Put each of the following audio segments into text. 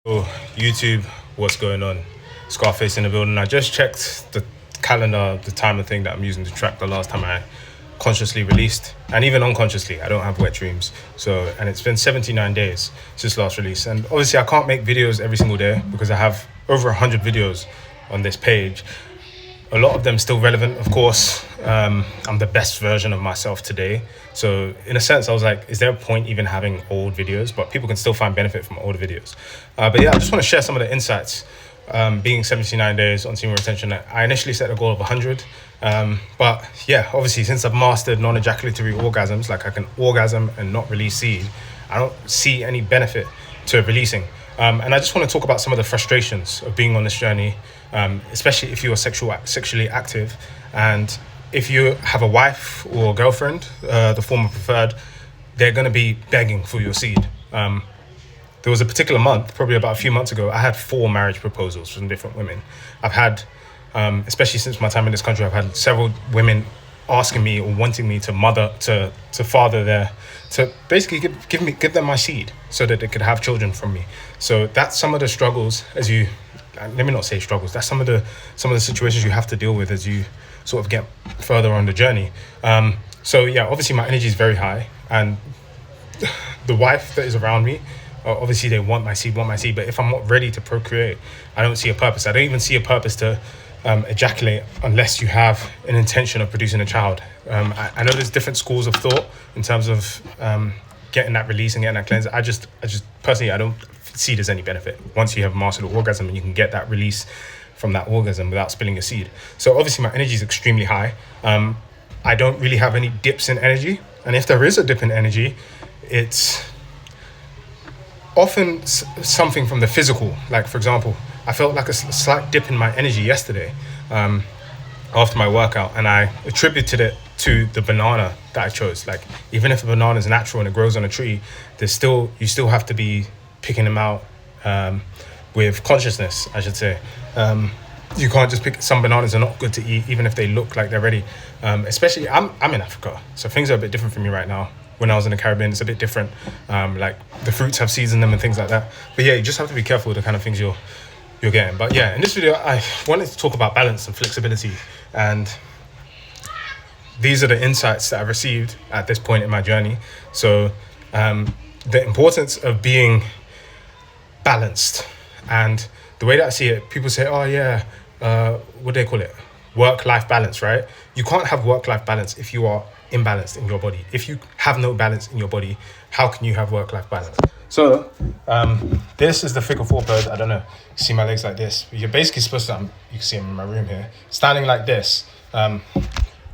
Oh, YouTube, what's going on? Scarface in the building. I just checked the calendar, the timer thing that I'm using to track the last time I consciously released, and even unconsciously. I don't have wet dreams. And it's been 79 days since last release. And obviously, I can't make videos every single day because I have over 100 videos on this page. A lot of them still relevant, of course. I'm the best version of myself today. So in a sense, I was like, is there a point even having old videos? But people can still find benefit from older videos. But yeah, I just want to share some of the insights. Being 79 days on semen retention, I initially set a goal of 100. But yeah, obviously, since I've mastered non-ejaculatory orgasms, like I can orgasm and not release seed, I don't see any benefit to releasing. And I just want to talk about some of the frustrations of being on this journey, especially if you are sexually active. And if you have a wife or girlfriend, the former preferred, they're going to be begging for your seed. There was a particular month, probably about a few months ago, I had 4 marriage proposals from different women. I've had, especially since my time in this country, I've had several women asking me or wanting me to father to basically give them my seed so that they could have children from me. So that's some of the struggles let me not say struggles, that's some of the situations you have to deal with as you sort of get further on the journey. So yeah, obviously my energy is very high, and the wife that is around me, obviously they want my seed, but if I'm not ready to procreate, I don't see a purpose. I don't even see a purpose to ejaculate unless you have an intention of producing a child. I know there's different schools of thought in terms of getting that release and getting that cleanse. I just personally, I don't see there's any benefit once you have mastered the orgasm and you can get that release from that orgasm without spilling a seed. So obviously my energy is extremely high. I don't really have any dips in energy, and if there is a dip in energy, it's often something from the physical. Like, for example, I felt like a slight dip in my energy yesterday after my workout, and I attributed it to the banana that I chose. Like, even if a banana is natural and it grows on a tree, you still have to be picking them out with consciousness, I should say. You can't just pick. Some bananas are not good to eat, even if they look like they're ready. Especially, I'm in Africa, so things are a bit different for me right now. When I was in the Caribbean, it's a bit different. Like the fruits have seeds in them and things like that. But yeah, you just have to be careful with the kind of things you're getting. But yeah, in this video, I wanted to talk about balance and flexibility, and these are the insights that I've received at this point in my journey. So the importance of being balanced, and the way that I see it, people say, oh yeah, what do they call it? Work-life balance, right? You can't have work-life balance if you are imbalanced in your body. If you have no balance in your body, how can you have work-life balance? So this is the figure 4 pose. I don't know, you see my legs like this. You're basically supposed to, you can see them in my room here, standing like this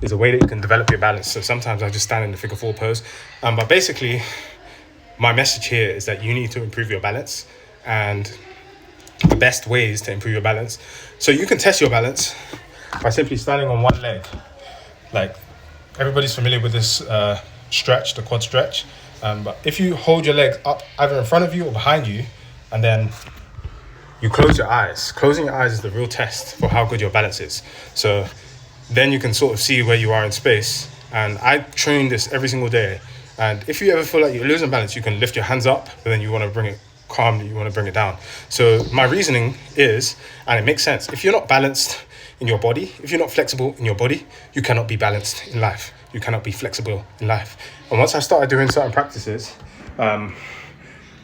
is a way that you can develop your balance. So sometimes I just stand in the figure 4 pose. But basically, my message here is that you need to improve your balance, and the best ways to improve your balance. So you can test your balance by simply standing on one leg. Like, everybody's familiar with this stretch, the quad stretch. But if you hold your legs up either in front of you or behind you, and then you close your eyes. Closing your eyes is the real test for how good your balance is. So then you can sort of see where you are in space. And I train this every single day. And if you ever feel like you're losing balance, you can lift your hands up, but then you want to bring it calmly, you want to bring it down. So my reasoning is, and it makes sense, if you're not balanced in your body, if you're not flexible in your body, you cannot be balanced in life. You cannot be flexible in life. And once I started doing certain practices,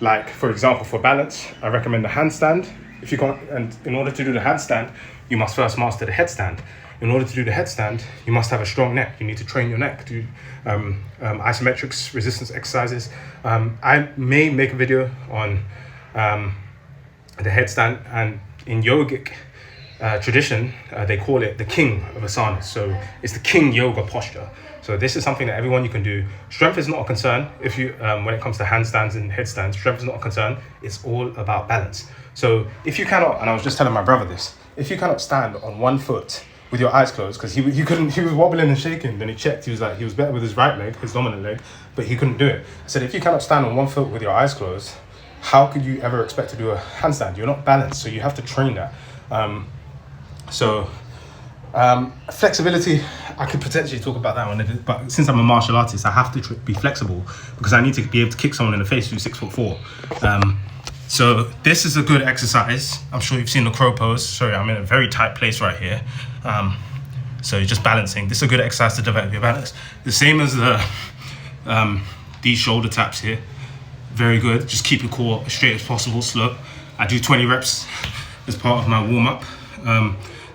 like for example, for balance, I recommend the handstand. If you can't, and in order to do the handstand, you must first master the headstand. In order to do the headstand, you must have a strong neck. You need to train your neck, do isometrics, resistance exercises. I may make a video on the headstand, and in yogic tradition, they call it the king of asanas. So it's the king yoga posture. So this is something that you can do. Strength is not a concern if you when it comes to handstands and headstands. Strength is not a concern. It's all about balance. So if you cannot, and I was just telling my brother this, if you cannot stand on one foot with your eyes closed, because he was wobbling and shaking, then he checked, he was better with his right leg, his dominant leg, but he couldn't do it. I said, if you cannot stand on one foot with your eyes closed, how could you ever expect to do a handstand? You're not balanced, so you have to train that. Flexibility, I could potentially talk about that one, but since I'm a martial artist, I have to be flexible because I need to be able to kick someone in the face who's 6'4". So this is a good exercise. I'm sure you've seen the crow pose. Sorry, I'm in a very tight place right here. So you're just balancing. This is a good exercise to develop your balance. The same as the these shoulder taps here. Very good. Just keep your core as straight as possible, slow. I do 20 reps as part of my warm up.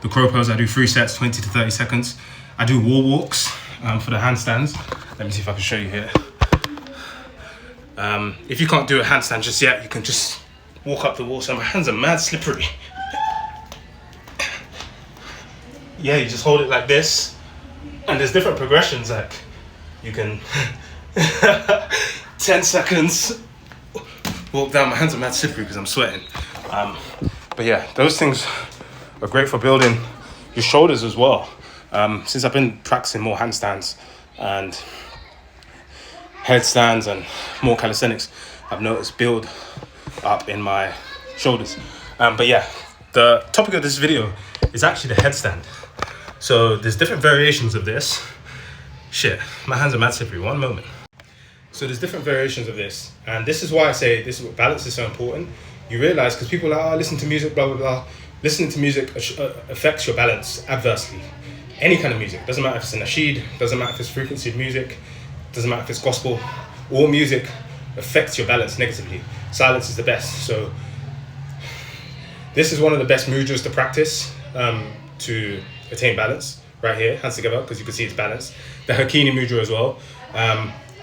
The crow pose, I do 3 sets, 20 to 30 seconds. I do wall walks for the handstands. Let me see if I can show you here. If you can't do a handstand just yet, you can just walk up the wall. So my hands are mad slippery. Yeah, you just hold it like this. And there's different progressions, like you can 10 seconds, walk down. My hands are mad slippery because I'm sweating. But yeah, those things are great for building your shoulders as well. Since I've been practicing more handstands and headstands and more calisthenics, I've noticed build up in my shoulders. But yeah, the topic of this video is actually the headstand. So there's different variations of this. Shit, my hands are mad slippery, one moment. So there's different variations of this. And this is why I say this is what balance is so important. You realize, because people are like, oh, listen to music, blah, blah, blah. Listening to music affects your balance adversely. Any kind of music, doesn't matter if it's a nasheed, doesn't matter if it's frequency music, doesn't matter if it's gospel. All music affects your balance negatively. Silence is the best. So this is one of the best mudras to practice to attain balance. Right here, hands together, because you can see it's balanced. The Hakini mudra as well.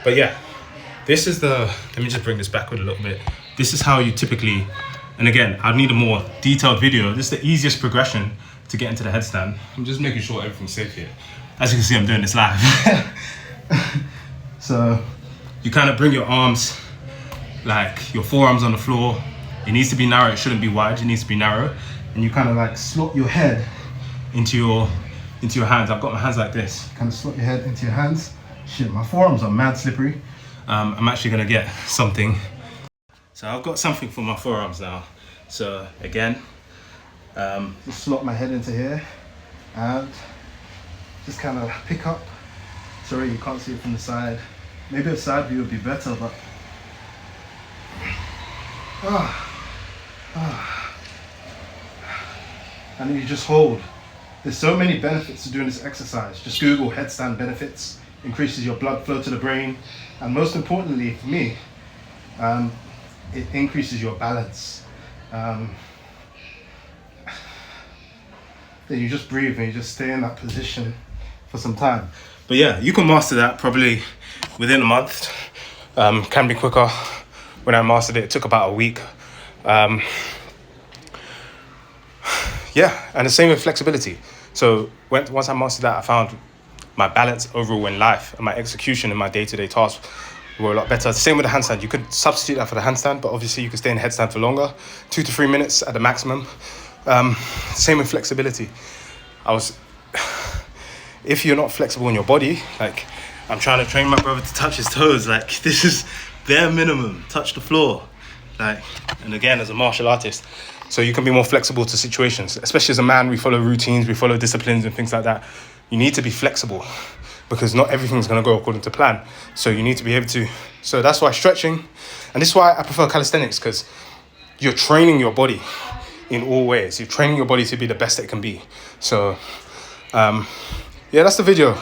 But yeah, this is the, let me just bring this backward a little bit. This is how you typically, and again, I'd need a more detailed video. This is the easiest progression to get into the headstand. I'm just making sure everything's safe here. As you can see, I'm doing this live. So you kind of bring your arms, like your forearms on the floor. It needs to be narrow, it shouldn't be wide, it needs to be narrow. And you kind of like slot your head into your hands. I've got my hands like this. Kind of slot your head into your hands. Shit, my forearms are mad slippery. I'm actually gonna get something. So I've got something for my forearms now. So again, just slot my head into here and just kind of pick up. Sorry, you can't see it from the side. Maybe a side view would be better, but and you just hold. There's so many benefits to doing this exercise. Just Google headstand benefits. Increases your blood flow to the brain, and most importantly for me, it increases your balance. Then you just breathe and you just stay in that position for some time. But yeah, you can master that probably within a month. Can be quicker. When I mastered it, it took about a week. Yeah, and the same with flexibility. So once I mastered that, I found my balance overall in life and my execution in my day-to-day tasks were a lot better. Same with the handstand. You could substitute that for the handstand, but obviously you could stay in headstand for longer, 2 to 3 minutes at the maximum. Same with flexibility. If you're not flexible in your body, like I'm trying to train my brother to touch his toes, like this is bare minimum, touch the floor. Like, and again, as a martial artist, so you can be more flexible to situations. Especially as a man, we follow routines, we follow disciplines and things like that. You need to be flexible because not everything's going to go according to plan. So you need to be able to, so that's why stretching, and this is why I prefer calisthenics, because you're training your body in all ways. You're training your body to be the best it can be. So, yeah, that's the video.